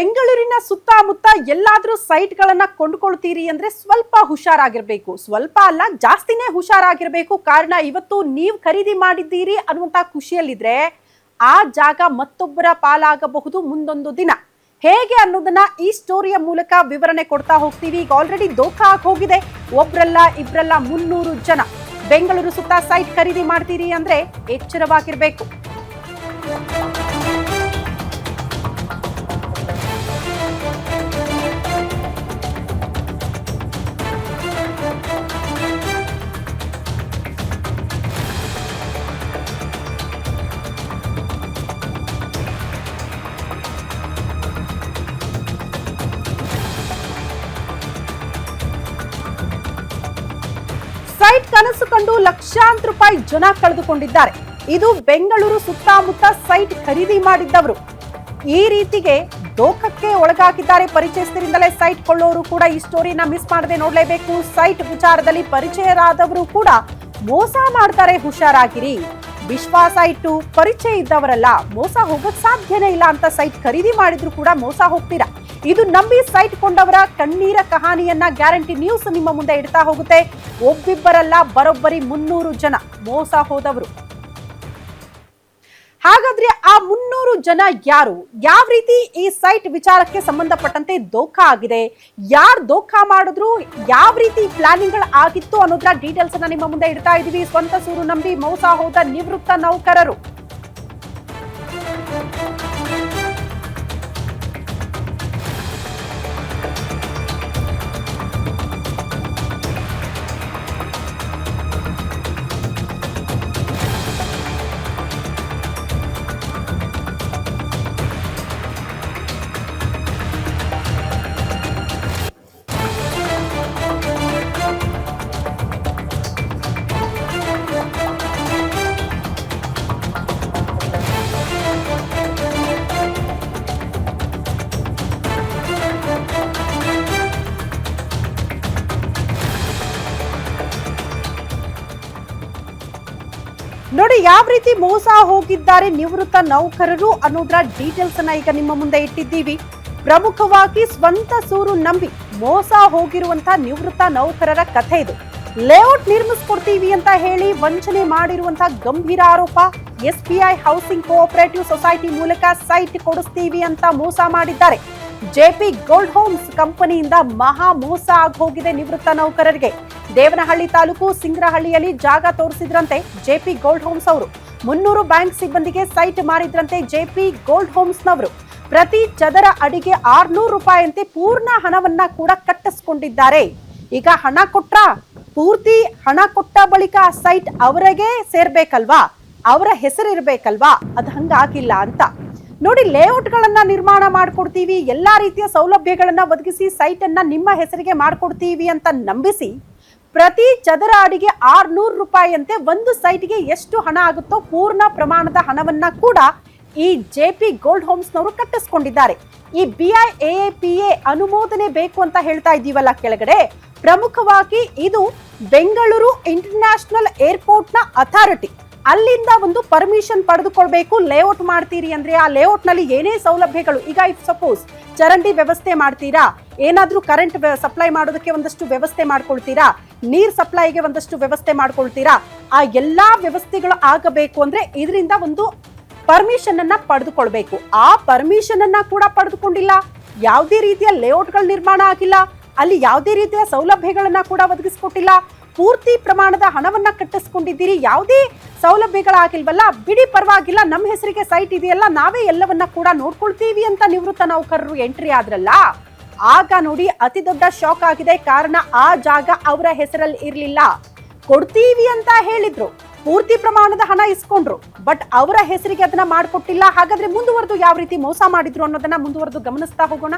ಬೆಂಗಳೂರಿನ ಸುತ್ತಮುತ್ತ ಎಲ್ಲಾದ್ರೂ ಸೈಟ್ಗಳನ್ನ ಕೊಂಡುಕೊಳ್ತೀರಿ ಅಂದ್ರೆ ಸ್ವಲ್ಪ ಹುಷಾರಾಗಿರ್ಬೇಕು. ಸ್ವಲ್ಪ ಅಲ್ಲ, ಜಾಸ್ತಿನೇ ಹುಷಾರಾಗಿರ್ಬೇಕು. ಕಾರಣ ಇವತ್ತು ನೀವು ಖರೀದಿ ಮಾಡಿದ್ದೀರಿ ಅನ್ನುವಂತ ಖುಷಿಯಲ್ಲಿದ್ರೆ ಆ ಜಾಗ ಮತ್ತೊಬ್ಬರ ಪಾಲಾಗಬಹುದು ಮುಂದೊಂದು ದಿನ. ಹೇಗೆ ಅನ್ನೋದನ್ನ ಈ ಸ್ಟೋರಿಯ ಮೂಲಕ ವಿವರಣೆ ಕೊಡ್ತಾ ಹೋಗ್ತೀವಿ. ಈಗ ಆಲ್ರೆಡಿ ದೋಖಾ ಆಗಿ ಹೋಗಿದೆ. ಒಬ್ರಲ್ಲ ಇಬ್ರಲ್ಲ 300 ಜನ ಬೆಂಗಳೂರು ಸುತ್ತ ಸೈಟ್ ಖರೀದಿ ಮಾಡ್ತೀರಿ ಅಂದ್ರೆ ಎಚ್ಚರವಾಗಿರ್ಬೇಕು. ಸೈಟ್ ಕನಸು ಕಂಡು ಲಕ್ಷಾಂತರ ರೂಪಾಯಿ ಜನ ಕಳೆದುಕೊಂಡಿದ್ದಾರೆ. ಇದು ಬೆಂಗಳೂರು ಸುತ್ತಮುತ್ತ ಸೈಟ್ ಖರೀದಿ ಮಾಡಿದ್ದವರು. ಈ ರೀತಿಗೆ ದೋಖಕ್ಕೆ ಒಳಗಾಗಿದ್ದಾರೆ. ಪರಿಚಯಸ್ಥರಿಂದಲೇ ಸೈಟ್ ಕೊಳ್ಳೋರು ಕೂಡ ಈ ಸ್ಟೋರಿನ ಮಿಸ್ ಮಾಡದೆ ನೋಡ್ಲೇಬೇಕು. ಸೈಟ್ ವಿಚಾರದಲ್ಲಿ ಪರಿಚಯರಾದವರು ಕೂಡ ಮೋಸ ಮಾಡ್ತಾರೆ, ಹುಷಾರಾಗಿರಿ. ವಿಶ್ವಾಸ ಇಟ್ಟು ಪರಿಚಯ ಇದ್ದವರಲ್ಲ ಮೋಸ ಹೋಗಕ್ ಸಾಧ್ಯನೇ ಇಲ್ಲ ಅಂತ ಸೈಟ್ ಖರೀದಿ ಮಾಡಿದ್ರು ಕೂಡ ಮೋಸ ಹೋಗ್ತೀರಾ. ಇದು ನಂಬಿ ಸೈಟ್ ಕೊಂಡವರ ಕಣ್ಣೀರ ಕಹಾನಿಯನ್ನ ಗ್ಯಾರಂಟಿ ನ್ಯೂಸ್ ನಿಮ್ಮ ಮುಂದೆ ಇಡ್ತಾ ಹೋಗುತ್ತೆ. ಒಬ್ಬಿಬ್ಬರಲ್ಲ, ಬರೋಬ್ಬರಿ 300 ಜನ ಮೋಸ ಹೋದವರು. ಹಾಗಾದ್ರೆ ಆ 300 ಜನ ಯಾರು? ಯಾವ ರೀತಿ ಈ ಸೈಟ್ ವಿಚಾರಕ್ಕೆ ಸಂಬಂಧಪಟ್ಟಂತೆ ದೋಖಾ ಆಗಿದೆ? ಯಾರು ದೋಖಾ ಮಾಡಿದ್ರು? ಯಾವ ರೀತಿ ಪ್ಲಾನಿಂಗ್ ಆಗಿತ್ತು ಅನ್ನೋದ್ರ ಡೀಟೇಲ್ಸ್ ಅನ್ನ ನಿಮ್ಮ ಮುಂದೆ ಇಡ್ತಾ ಇದೀವಿ. ಸ್ವಂತ ಸೂರು ನಂಬಿ ಮೋಸ ಹೋದ ನಿವೃತ್ತ ನೌಕರರು. ನೋಡಿ ಯಾವ ರೀತಿ ಮೋಸ ಹೋಗಿದ್ದಾರೆ ನಿವೃತ್ತ ನೌಕರರು ಅನ್ನೋದ್ರ ಡೀಟೇಲ್ಸ್ ಅನ್ನ ಈಗ ನಿಮ್ಮ ಮುಂದೆ ಇಟ್ಟಿದ್ದೀವಿ. ಪ್ರಮುಖವಾಗಿ ಸ್ವಂತ ಸೂರು ನಂಬಿ ಮೋಸ ಹೋಗಿರುವಂತ ನಿವೃತ್ತ ನೌಕರರ ಕಥೆ ಇದು. ಲೇಔಟ್ ನಿರ್ಮಿಸ್ಕೊಡ್ತೀವಿ ಅಂತ ಹೇಳಿ ವಂಚನೆ ಮಾಡಿರುವಂತಹ ಗಂಭೀರ ಆರೋಪ. SBI ಹೌಸಿಂಗ್ ಕೋಆಪರೇಟಿವ್ ಸೊಸೈಟಿ ಮೂಲಕ ಸೈಟ್ ಕೊಡಿಸ್ತೀವಿ ಅಂತ ಮೋಸ ಮಾಡಿದ್ದಾರೆ. JP ಗೋಲ್ಡ್ ಹೋಮ್ಸ್ ಕಂಪನಿಯಿಂದ ಮಹಾ ಮೋಸ ಆಗಿ ಹೋಗಿದೆ ನಿವೃತ್ತ ನೌಕರರಿಗೆ. ದೇವನಹಳ್ಳಿ ತಾಲೂಕು ಸಿಂಗ್ರಹಳ್ಳಿಯಲ್ಲಿ ಜಾಗ ತೋರಿಸಿದ್ರಂತೆ JP ಗೋಲ್ಡ್ ಹೋಮ್ಸ್ ಅವರು. 300 ಬ್ಯಾಂಕ್ ಸಿಬ್ಬಂದಿಗೆ ಸೈಟ್ ಮಾರಿದ್ರಂತೆ JP ಗೋಲ್ಡ್ ಹೋಮ್ಸ್ ನವರು. ಪ್ರತಿ ಚದರ ಅಡಿಗೆ 600 ರೂಪಾಯಿಯಂತೆ ಪೂರ್ಣ ಹಣವನ್ನ ಕೂಡ ಕಟ್ಟಿಸ್ಕೊಂಡಿದ್ದಾರೆ. ಈಗ ಹಣ ಕೊಟ್ರ, ಪೂರ್ತಿ ಹಣ ಕೊಟ್ಟ ಬಳಿಕ ಆ ಸೈಟ್ ಅವರಿಗೆ ಸೇರ್ಬೇಕಲ್ವಾ, ಅವರ ಹೆಸರಿರ್ಬೇಕಲ್ವಾ, ಅದು ಹಂಗಾಗಿಲ್ಲ ಅಂತ. ನೋಡಿ, ಲೇಔಟ್ ಗಳನ್ನ ನಿರ್ಮಾಣ ಮಾಡ್ಕೊಡ್ತೀವಿ, ಎಲ್ಲಾ ರೀತಿಯ ಸೌಲಭ್ಯಗಳನ್ನ ಒದಗಿಸಿ ಸೈಟ್ ಅನ್ನ ನಿಮ್ಮ ಹೆಸರಿಗೆ ಮಾಡ್ಕೊಡ್ತೀವಿ ಅಂತ ನಂಬಿಸಿ ಪ್ರತಿ ಚದರ ಅಡಿಗೆ 600 ರೂಪಾಯಿಯಂತೆ ಒಂದು ಸೈಟ್ಗೆ ಎಷ್ಟು ಹಣ ಆಗುತ್ತೋ ಪೂರ್ಣ ಪ್ರಮಾಣದ ಹಣವನ್ನ ಕೂಡ ಈ JP ಗೋಲ್ಡ್ ಹೋಮ್ಸ್ ನವರು ಕಟ್ಟಿಸ್ಕೊಂಡಿದ್ದಾರೆ. ಈ BIAAPA ಅನುಮೋದನೆ ಬೇಕು ಅಂತ ಹೇಳ್ತಾ ಇದ್ದೀವಲ್ಲ ಕೆಳಗಡೆ, ಪ್ರಮುಖವಾಗಿ ಇದು ಬೆಂಗಳೂರು ಇಂಟರ್ನ್ಯಾಷನಲ್ ಏರ್ಪೋರ್ಟ್ ನ ಅಥಾರಿಟಿ. ಅಲ್ಲಿಂದ ಒಂದು ಪರ್ಮಿಷನ್ ಪಡೆದುಕೊಳ್ಬೇಕು. ಲೇಔಟ್ ಮಾಡ್ತೀರಿ ಅಂದ್ರೆ ಆ ಲೇಔಟ್ ನಲ್ಲಿ ಏನೇ ಸೌಲಭ್ಯಗಳು, ಈಗ ಇಫ್ ಸಪೋಸ್ ಚರಂಡಿ ವ್ಯವಸ್ಥೆ ಮಾಡ್ತೀರಾ, ಏನಾದ್ರೂ ಕರೆಂಟ್ ಸಪ್ಲೈ ಮಾಡೋದಕ್ಕೆ ಒಂದಷ್ಟು ವ್ಯವಸ್ಥೆ ಮಾಡ್ಕೊಳ್ತೀರಾ, ನೀರ್ ಸಪ್ಲೈಗೆ ಒಂದಷ್ಟು ವ್ಯವಸ್ಥೆ ಮಾಡ್ಕೊಳ್ತೀರಾ, ಆ ಎಲ್ಲಾ ವ್ಯವಸ್ಥೆಗಳು ಆಗಬೇಕು ಅಂದ್ರೆ ಇದರಿಂದ ಒಂದು ಪರ್ಮಿಷನ್ ಅನ್ನ ಪಡೆದುಕೊಳ್ಬೇಕು. ಆ ಪರ್ಮಿಷನ್ ಅನ್ನ ಕೂಡ ಪಡೆದುಕೊಂಡಿಲ್ಲ. ಯಾವುದೇ ರೀತಿಯ ಲೇಔಟ್ಗಳ ನಿರ್ಮಾಣ ಆಗಿಲ್ಲ, ಅಲ್ಲಿ ಯಾವುದೇ ರೀತಿಯ ಸೌಲಭ್ಯಗಳನ್ನ ಕೂಡ ಒದಗಿಸ್ಕೊಟ್ಟಿಲ್ಲ. ಪೂರ್ತಿ ಪ್ರಮಾಣದ ಹಣವನ್ನ ಕಟ್ಟಿಸ್ಕೊಂಡಿದ್ದೀರಿ, ಯಾವುದೇ ಸೌಲಭ್ಯಗಳಾಗಿಲ್ವಲ್ಲ, ಬಿಡಿ ಪರವಾಗಿಲ್ಲ, ನಮ್ಮ ಹೆಸರಿಗೆ ಸೈಟ್ ಇದೆಯಲ್ಲ, ನಾವೇ ಎಲ್ಲವನ್ನ ಕೂಡ ನೋಡ್ಕೊಳ್ತೀವಿ ಅಂತ ನಿವೃತ್ತ ನೌಕರರು ಎಂಟ್ರಿ ಆದ್ರಲ್ಲ, ಆಗ ನೋಡಿ ಅತಿ ದೊಡ್ಡ ಶಾಕ್ ಆಗಿದೆ. ಕಾರಣ ಆ ಜಾಗ ಅವರ ಹೆಸರಲ್ಲಿ ಇರ್ಲಿಲ್ಲ. ಕೊಡ್ತೀವಿ ಅಂತ ಹೇಳಿದ್ರು, ಪೂರ್ತಿ ಪ್ರಮಾಣದ ಹಣ ಇಸ್ಕೊಂಡ್ರು, ಬಟ್ ಅವರ ಹೆಸರಿಗೆ ಅದನ್ನ ಮಾಡ್ಕೊಟ್ಟಿಲ್ಲ. ಹಾಗಾದ್ರೆ ಮುಂದುವರೆದು ಯಾವ ರೀತಿ ಮೋಸ ಮಾಡಿದ್ರು ಅನ್ನೋದನ್ನ ಮುಂದುವರೆದು ಗಮನಿಸ್ತಾ ಹೋಗೋಣ.